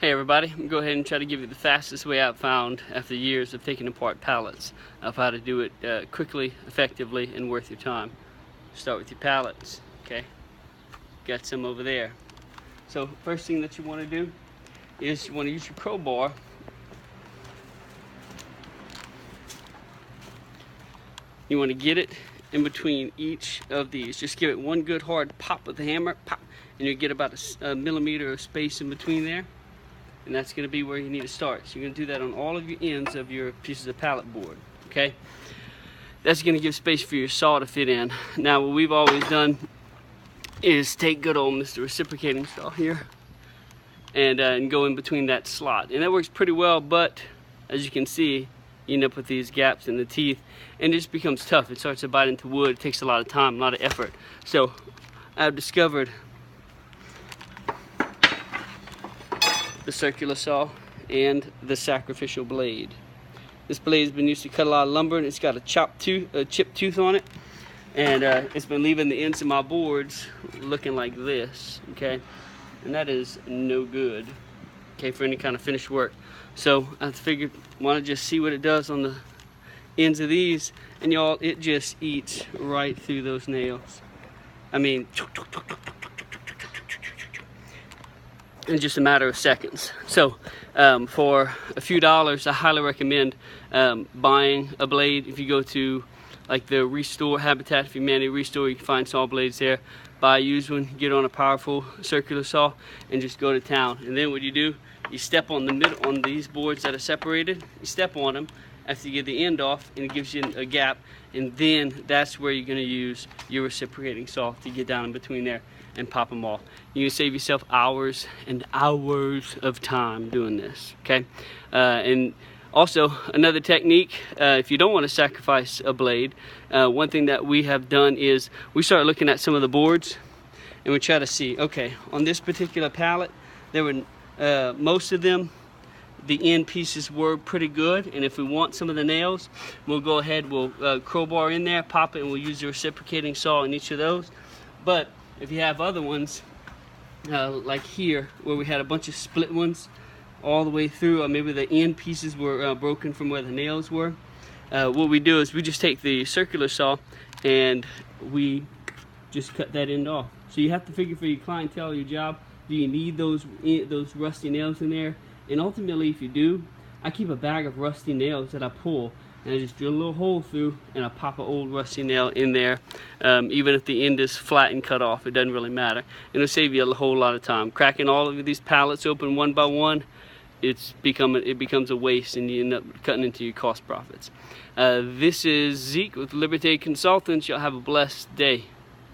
Hey everybody, I'm going to go ahead and try to give you the fastest way I've found after years of taking apart pallets of how to do it quickly, effectively, and worth your time. Start with your pallets, okay? Got some over there. So first thing that you want to do is you want to use your crowbar. You want to get it in between each of these. Just give it one good hard pop with the hammer, pop, and you get about a millimeter of space in between there. And that's going to be where you need to start. So you're going to do that on all of your ends of your pieces of pallet board, okay? That's going to give space for your saw to fit in. Now what we've always done is take good old Mr. Reciprocating saw here and go in between that slot. And that works pretty well, but as you can see, you end up with these gaps in the teeth and it just becomes tough. It starts to bite into wood. It takes a lot of time, a lot of effort. So I've discovered the circular saw and the sacrificial blade. This blade has been used to cut a lot of lumber, and it's got a chipped tooth on it, and it's been leaving the ends of my boards looking like this, okay? And that is no good, okay, for any kind of finished work. So I figured, why not just see what it does on the ends of these, and y'all, it just eats right through those nails. I mean, in just a matter of seconds. So for a few dollars, I highly recommend buying a blade. If you go to like the Restore Habitat for Humanity Restore, you can find saw blades there. Buy a used one, get on a powerful circular saw, and just go to town. And then what you do, you step on the middle on these boards that are separated. You step on them after you get the end off, and it gives you a gap. And then that's where you're going to use your reciprocating saw to get down in between there and pop them off. You can save yourself hours and hours of time doing this, okay? And also another technique, if you don't want to sacrifice a blade, one thing that we have done is we start looking at some of the boards and we try to see, okay, on this particular pallet, there were most of them, the end pieces were pretty good, and if we want some of the nails, we'll go ahead, we'll crowbar in there, pop it, and we'll use the reciprocating saw in each of those. But if you have other ones, like here, where we had a bunch of split ones all the way through, or maybe the end pieces were broken from where the nails were, what we do is we just take the circular saw and we just cut that end off. So you have to figure for your clientele, your job, do you need those rusty nails in there? And ultimately, if you do, I keep a bag of rusty nails that I pull, and I just drill a little hole through, and I pop an old rusty nail in there. Even if the end is flat and cut off, it doesn't really matter. And it'll save you a whole lot of time. Cracking all of these pallets open one by one, it becomes a waste, and you end up cutting into your cost profits. This is Zeke with Liberté Consultants. Y'all have a blessed day.